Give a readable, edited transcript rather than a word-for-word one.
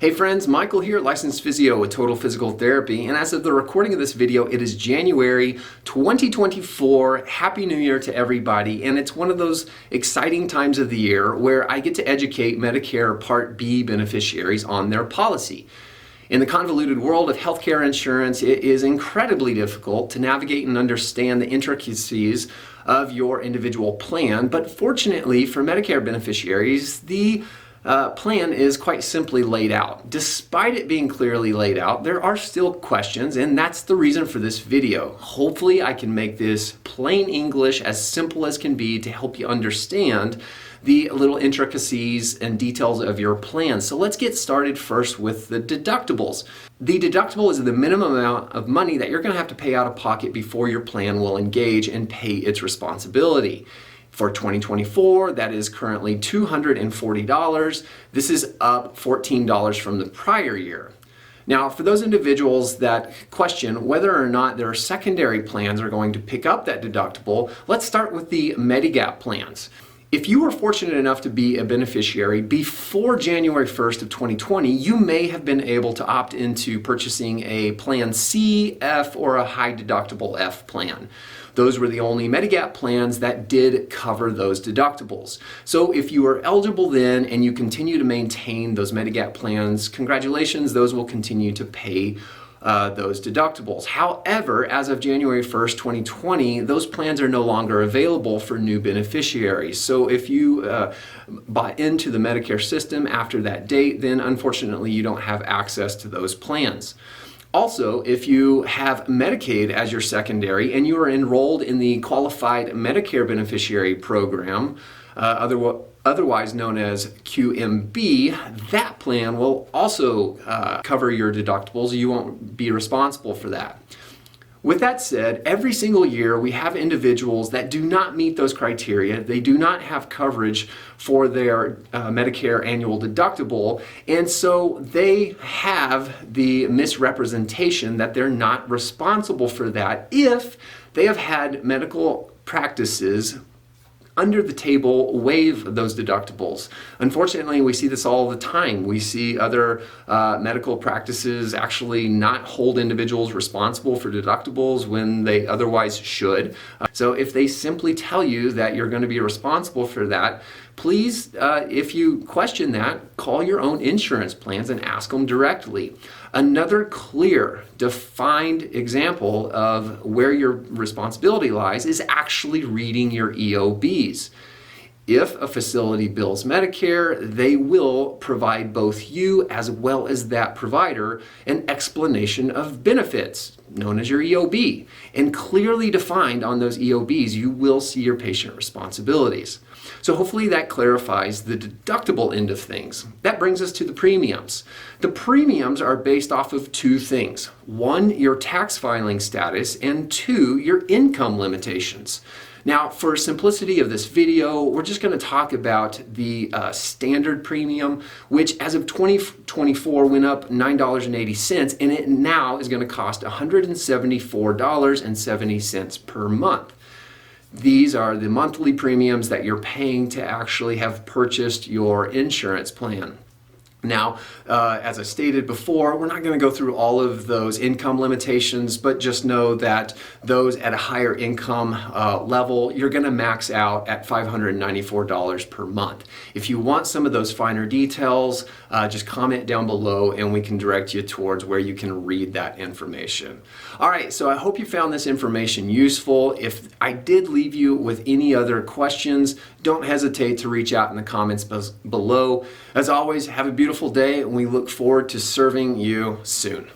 Hey friends, Michael here, licensed physio with Total Physical Therapy, and as of the recording of this video, it is January 2024. Happy New Year to everybody, and it's one of those exciting times of the year where I get to educate Medicare Part B beneficiaries on their policy. In the convoluted world of healthcare insurance, it is incredibly difficult to navigate and understand the intricacies of your individual plan, but fortunately for Medicare beneficiaries, the plan is quite simply laid out. Despite it being clearly laid out, there are still questions, and that's the reason for this video. Hopefully I can make this plain English, as simple as can be, to help you understand the little intricacies and details of your plan. So let's get started first with the deductibles. The deductible is the minimum amount of money that you're going to have to pay out of pocket before your plan will engage and pay its responsibility. For 2024, that is currently $240. This is up $14 from the prior year. Now, for those individuals that question whether or not their secondary plans are going to pick up that deductible, let's start with the Medigap Plans. If you were fortunate enough to be a beneficiary before January 1st of 2020, you may have been able to opt into purchasing a Plan C, F, or a high deductible F plan. Those were the only Medigap plans that did cover those deductibles. So if you were eligible then and you continue to maintain those Medigap plans, congratulations, those will continue to pay those deductibles. However, as of January 1st, 2020, those plans are no longer available for new beneficiaries. So if you bought into the Medicare system after that date, then unfortunately you don't have access to those plans. Also, if you have Medicaid as your secondary and you are enrolled in the Qualified Medicare Beneficiary Program, otherwise known as QMB, that plan will also cover your deductibles. You won't be responsible for that. With that said, every single year we have individuals that do not meet those criteria. They do not have coverage for their Medicare annual deductible, and so they have the misrepresentation that they're not responsible for that if they have had medical practices under the table waive those deductibles. Unfortunately, we see this all the time. We see other medical practices actually not hold individuals responsible for deductibles when they otherwise should. So if they simply tell you that you're going to be responsible for that, please, if you question that, call your own insurance plans and ask them directly. Another clear, defined example of where your responsibility lies is actually reading your EOBs. If a facility bills Medicare, they will provide both you as well as that provider an explanation of benefits, known as your EOB. And clearly defined on those EOBs, you will see your patient responsibilities. So hopefully that clarifies the deductible end of things. That brings us to the premiums. The premiums are based off of two things. One, your tax filing status, and two, your income limitations. Now, for simplicity of this video, we're just going to talk about the standard premium, which as of 2024 went up $9.80, and it now is going to cost $174.70 per month. These are the monthly premiums that you're paying to actually have purchased your insurance plan. Now, as I stated before, we're not going to go through all of those income limitations, but just know that those at a higher income level, you're going to max out at $594 per month. If you want some of those finer details, just comment down below and we can direct you towards where you can read that information. All right, so I hope you found this information useful. If I did leave you with any other questions, don't hesitate to reach out in the comments below. As always, have a beautiful day, and we look forward to serving you soon.